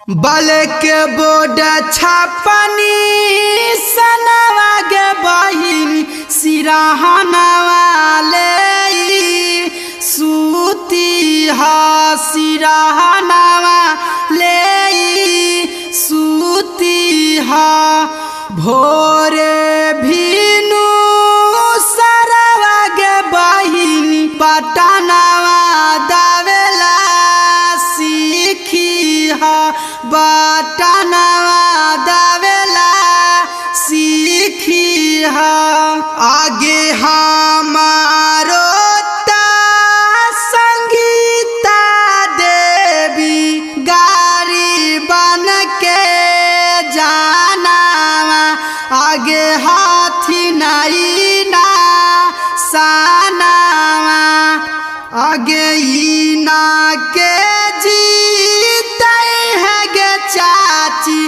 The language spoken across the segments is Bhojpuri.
बल के बोड छापनी सनवा गे बहिन सिराहनवा ले सूती हा सिराहनवा ले सूती हा भोरे भीनु सरवा गे बहिन पटनवा दावेला सीखी हा बटनवा दावेला सीखी हा आगे हमारो संगीता देवी गाड़ी बन के जाना आगे हाथी नहीं ना सानावा आगे इना के जीते है गे चाची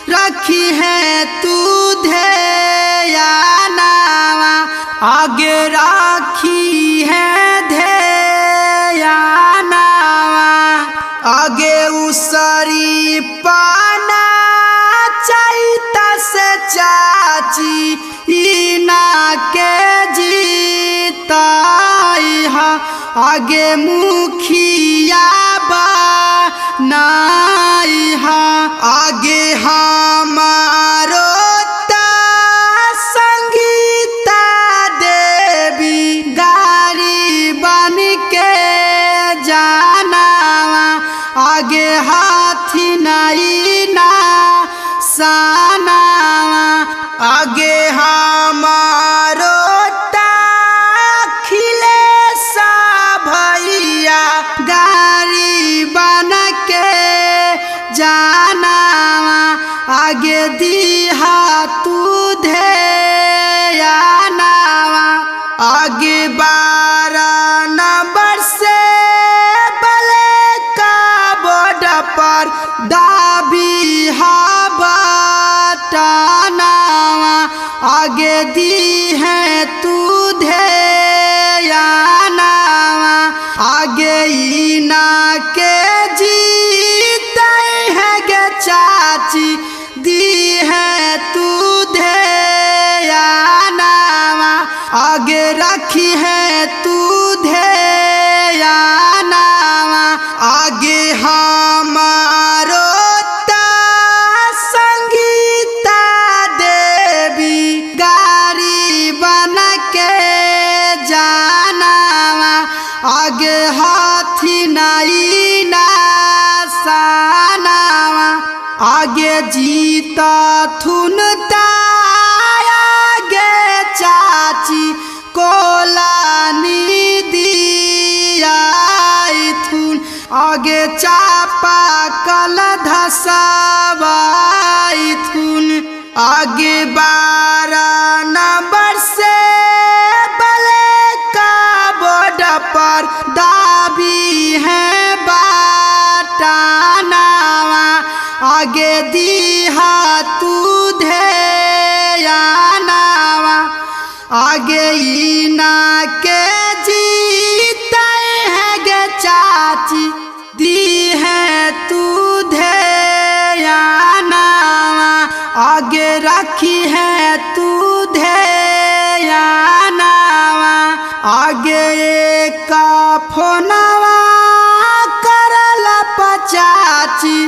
रखी है तू ध्यानावा आगे राखी है ध्यानावा आगे उसरी पाना चाहता से चाची इना के जीता आगे मुखिया बनाई हा आगे हमारो संगीता देवी गाड़ी बन के जाना आगे हाथी नहीं ना सानावा आगे हमारो गाड़ी बन के जाना आगे दिहा तू ध्यानावा आगे 12 नंबर से बले का बोर्ड पर दाबी हा बटनावा आगे दी है तू ध्यानावा आगे इना के जीते है गे चाची दी है तू ध्यानावा आगे रखी है तू ध्यानावा आगे हमारो संगीता देवी गाड़ी बन के जानावा आगे हाथी नहीं ना सानावा आगे जीता थुनता आगे चाची कोलानी दिया थुन आगे चापा कल धसवाई थुन आगे 12 नंबर से पर दाबी है बटनावा आगे दिहा तू ध्यानावा आगे इना के जीते है गे चाची दी है तू ध्यानावा आगे रखी है तू ध्यानावा आगे का फोनवा करला पचाची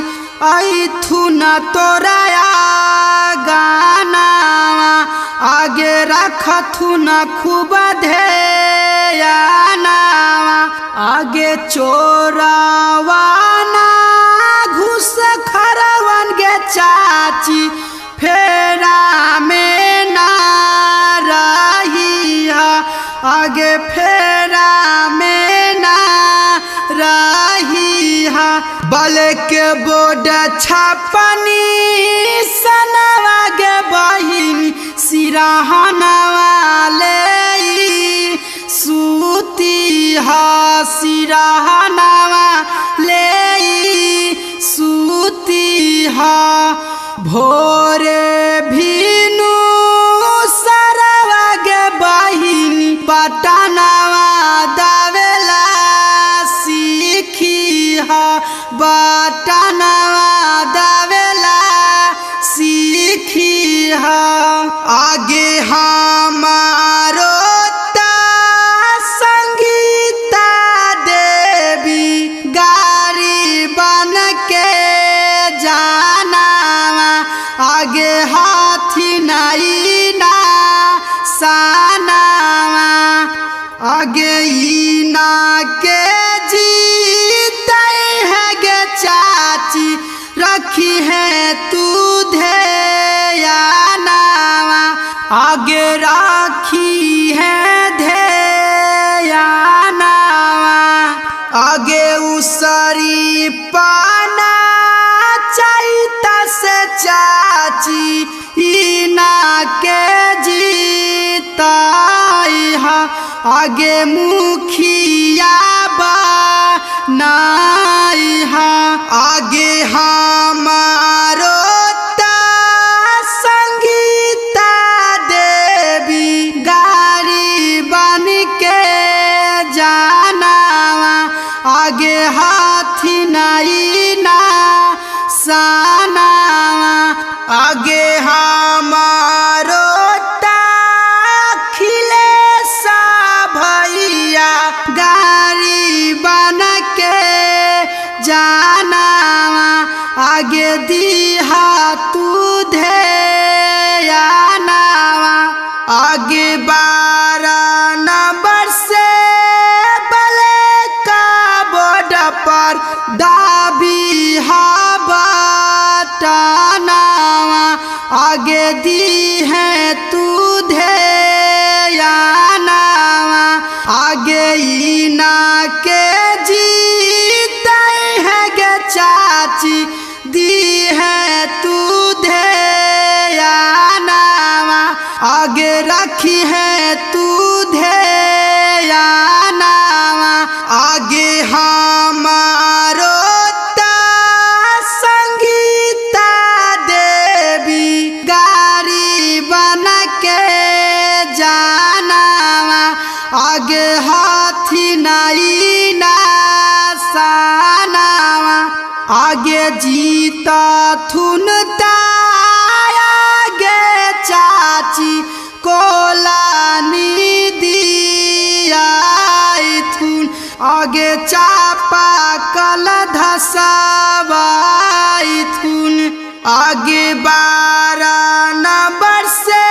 ऐथु न तोराया गानावा आगे रखथु न खूब ध्यानावा आगे चोरावाना घुस खरवन गे चाची फेरा में ना रही आगे फेरा में ना रही हा बल के बोड छापनी सनवा गे बहिन सिराहनवा ले सूती हा सिराहनवा ले सूती हा भोरे भीनु सरवा गे बहिन पटनवा दावेला सीखी हा बटनवा रखी है तू ध्यानावा, आगे रखी है ध्यानावा। आगे उसरी पाना चैता से चाची इना के जीताई हा, आगे मुखिया बनाई हा। आगे हमारो संगीता देवी गाड़ी बन के जानावा, आगे हाथी नहीं ना सानावा। आगे हमारो अखिलेश भैया गाड़ी बन के जानावा, आगे दिहा तू ध्यानावा। आगे 12 नंबर से बले का बोर्ड पर दाबी बटनावा, आगे दी है तू ध्यानावा। आगे इना के जीते है गे चाची दी है तू ध्यानावा, आगे रखी है तू ध्यानावा। आगे हमारो संगीता देवी गाड़ी बन के जानावा, आगे हाथी नहीं ना सानावा। आगे जीता थुनता आगे चाची कोलानी दियाई थुन, आगे चापा कल धसवाई थुन। आगे 12 नंबर से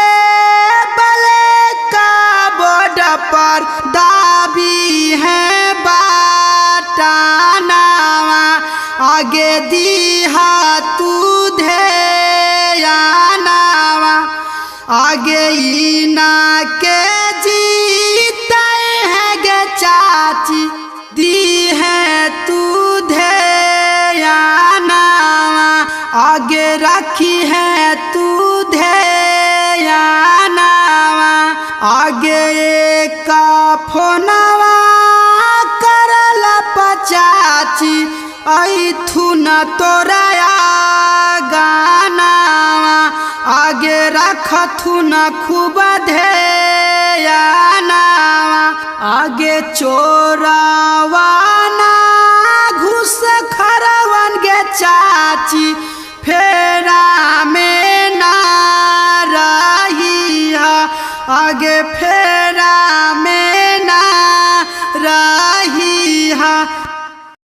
बले का बोर्ड पर दाबी है बटनावा, आगे दिहा तू ध्यानावा। आगे इना के जीते है गे चाची दी है तू ध्यानावा, आगे रखी है तू ध्यानावा। आगे का फोनवा करल पचाची ऐथु न तोरा गानावा, आगे रखथु न खूब ध्यानावा। आगे चोरावाना घुस खरवन गे चाची